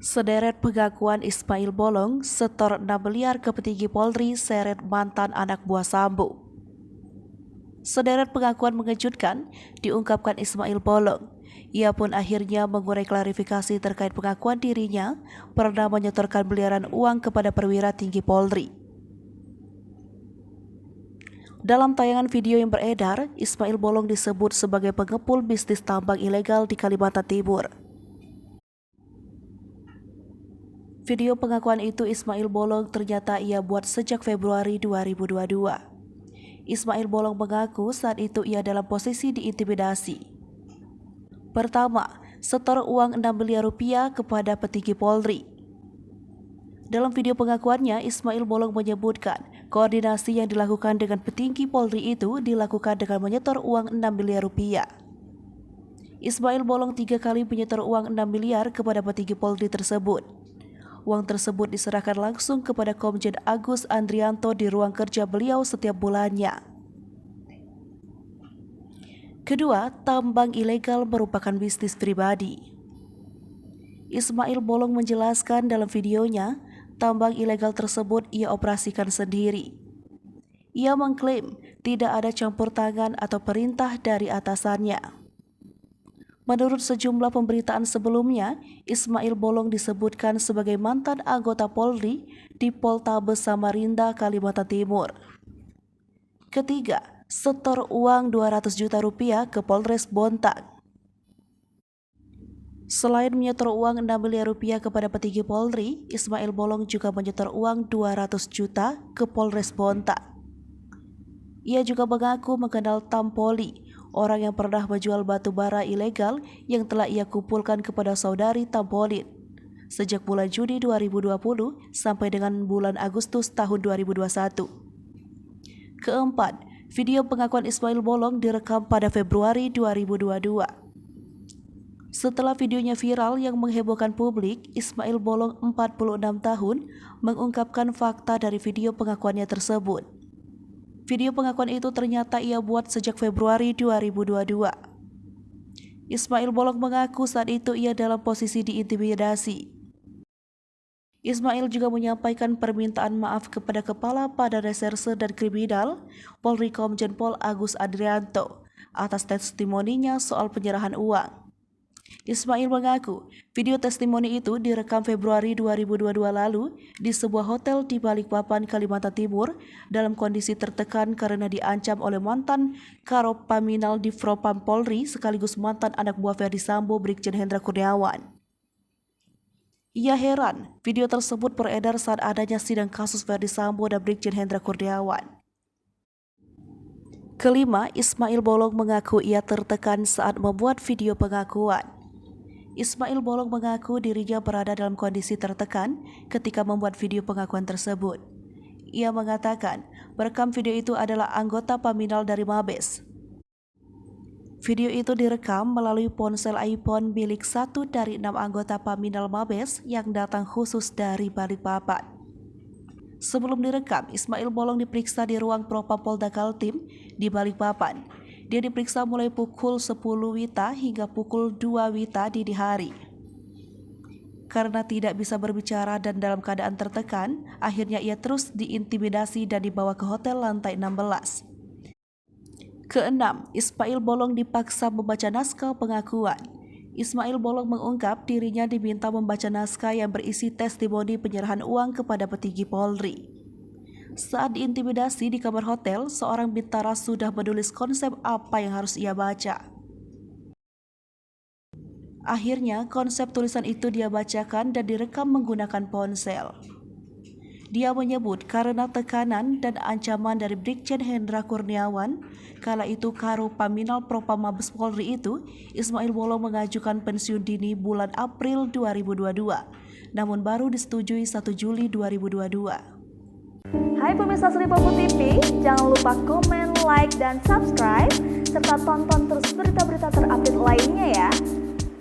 Sederet pengakuan Ismail Bolong setor 6 miliar ke petinggi Polri seret mantan anak buah Sambo. Sederet pengakuan mengejutkan diungkapkan Ismail Bolong. Ia pun akhirnya mengurai klarifikasi terkait pengakuan dirinya pernah menyetorkan miliaran uang kepada perwira tinggi Polri. Dalam tayangan video yang beredar, Ismail Bolong disebut sebagai pengepul bisnis tambang ilegal di Kalimantan Timur. Video pengakuan itu Ismail Bolong ternyata ia buat sejak Februari 2022. Ismail Bolong mengaku saat itu ia dalam posisi diintimidasi. Pertama, setor uang 6 miliar rupiah kepada petinggi Polri. Dalam video pengakuannya, Ismail Bolong menyebutkan koordinasi yang dilakukan dengan petinggi Polri itu dilakukan dengan menyetor uang 6 miliar rupiah. Ismail Bolong 3 kali menyetor uang 6 miliar kepada petinggi Polri tersebut. Uang tersebut diserahkan langsung kepada Komjen Agus Andrianto di ruang kerja beliau setiap bulannya. Kedua, tambang ilegal merupakan bisnis pribadi. Ismail Bolong menjelaskan dalam videonya, tambang ilegal tersebut ia operasikan sendiri. Ia mengklaim tidak ada campur tangan atau perintah dari atasannya. Menurut sejumlah pemberitaan sebelumnya, Ismail Bolong disebutkan sebagai mantan anggota Polri di Poltabes Samarinda, Kalimantan Timur. Ketiga, setor uang 200 juta rupiah ke Polres Bontang. Selain menyetor uang 6 miliar rupiah kepada petinggi Polri, Ismail Bolong juga menyetor uang 200 juta ke Polres Bontang. Ia juga mengaku mengenal Tampoli, orang yang pernah menjual batu bara ilegal yang telah ia kumpulkan kepada saudari Tampolin sejak bulan Juni 2020 sampai dengan bulan Agustus tahun 2021. Keempat, video pengakuan Ismail Bolong direkam pada Februari 2022. Setelah videonya viral yang menghebohkan publik, Ismail Bolong 46 tahun mengungkapkan fakta dari video pengakuannya tersebut. Video pengakuan itu ternyata ia buat sejak Februari 2022. Ismail Bolong mengaku saat itu ia dalam posisi diintimidasi. Ismail juga menyampaikan permintaan maaf kepada Kepala Badan Reserse dan Kriminal Polri Komjen Pol Agus Andrianto atas testimoninya soal penyerahan uang. Ismail mengaku video testimoni itu direkam Februari 2022 lalu di sebuah hotel di Balikpapan, Kalimantan Timur dalam kondisi tertekan karena diancam oleh mantan Karop Paminal di Propam Polri sekaligus mantan anak buah Ferdi Sambo Brigjen Hendra Kurniawan. Ia heran video tersebut beredar saat adanya sidang kasus Ferdi Sambo dan Brigjen Hendra Kurniawan. Kelima, Ismail Bolong mengaku ia tertekan saat membuat video pengakuan. Ismail Bolong mengaku dirinya berada dalam kondisi tertekan ketika membuat video pengakuan tersebut. Ia mengatakan perekam video itu adalah anggota Paminal dari Mabes. Video itu direkam melalui ponsel iPhone milik 1 dari 6 anggota Paminal Mabes yang datang khusus dari Balikpapan. Sebelum direkam, Ismail Bolong diperiksa di ruang Propam Polda Kaltim di Balikpapan. Dia diperiksa mulai pukul 10 WITA hingga pukul 2 WITA dini hari. Karena tidak bisa berbicara dan dalam keadaan tertekan, akhirnya ia terus diintimidasi dan dibawa ke hotel lantai 16. Keenam, Ismail Bolong dipaksa membaca naskah pengakuan. Ismail Bolong mengungkap dirinya diminta membaca naskah yang berisi testimoni penyerahan uang kepada petinggi Polri. Saat diintimidasi di kamar hotel, seorang bintara sudah menulis konsep apa yang harus ia baca. Akhirnya, konsep tulisan itu dia bacakan dan direkam menggunakan ponsel. Dia menyebut karena tekanan dan ancaman dari Brigjen Hendra Kurniawan, kala itu Karo Paminal Propam Mabes Polri itu, Ismail Bolong mengajukan pensiun dini bulan April 2022, namun baru disetujui 1 Juli 2022. Hai pemirsa Sri Popo TV, jangan lupa komen, like, dan subscribe, serta tonton terus berita-berita terupdate lainnya ya.